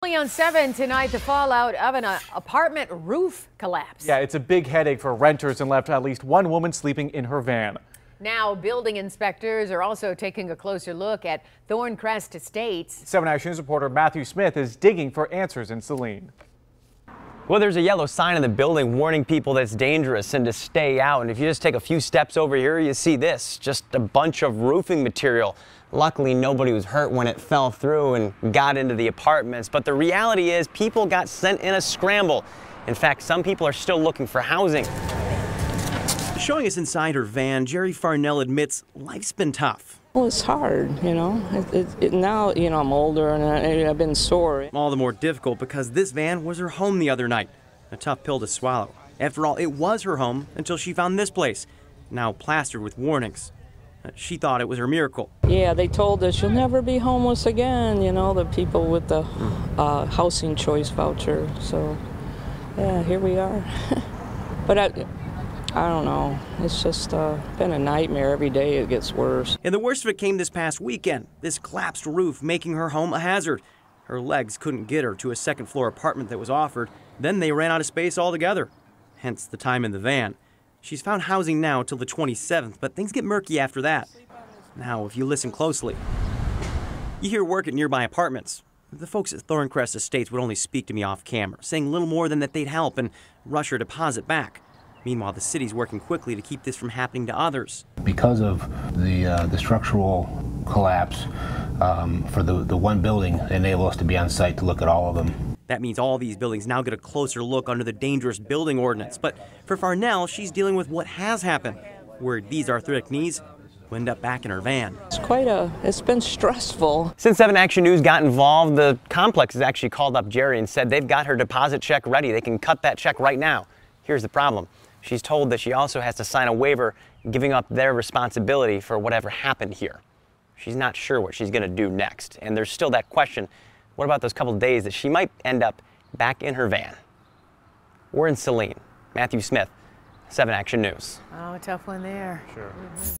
On 7 tonight, the fallout of an apartment roof collapse. Yeah, it's a big headache for renters and left at least one woman sleeping in her van. Now, building inspectors are also taking a closer look at Thorncrest Estates. 7 Action News reporter Matthew Smith is digging for answers in Saline. Well, there's a yellow sign in the building warning people that it's dangerous and to stay out. And if you just take a few steps over here, you see this, just a bunch of roofing material. Luckily, nobody was hurt when it fell through and got into the apartments. But the reality is people got sent in a scramble. In fact, some people are still looking for housing. Showing us inside her van, Jerry Farnell admits life's been tough. Well, it's hard, you know. Now, you know, I'm older and I've been sore. All the more difficult because this van was her home the other night. A tough pill to swallow. After all, it was her home until she found this place, now plastered with warnings. She thought it was her miracle. Yeah, they told us you'll never be homeless again, you know, the people with the housing choice voucher. So, yeah, here we are. But I don't know. It's just been a nightmare. Every day it gets worse. And the worst of it came this past weekend. This collapsed roof making her home a hazard. Her legs couldn't get her to a second-floor apartment that was offered. Then they ran out of space altogether. Hence the time in the van. She's found housing now till the 27th, but things get murky after that. Now, if you listen closely, you hear work at nearby apartments. The folks at Thorncrest Estates would only speak to me off camera, saying little more than that they'd help and rush her deposit back. Meanwhile, the city's working quickly to keep this from happening to others. Because of the structural collapse for the one building, enabled us to be on site to look at all of them. That means all these buildings now get a closer look under the dangerous building ordinance. But for Farnell, she's dealing with what has happened, where these arthritic knees will end up back in her van. It's been stressful. Since 7 Action News got involved, the complex has actually called up Jerry and said they've got her deposit check ready. They can cut that check right now. Here's the problem. She's told that she also has to sign a waiver giving up their responsibility for whatever happened here. She's not sure what she's going to do next. And there's still that question, what about those couple days that she might end up back in her van? We're in Saline. Matthew Smith, 7 Action News. Oh, tough one there. Sure.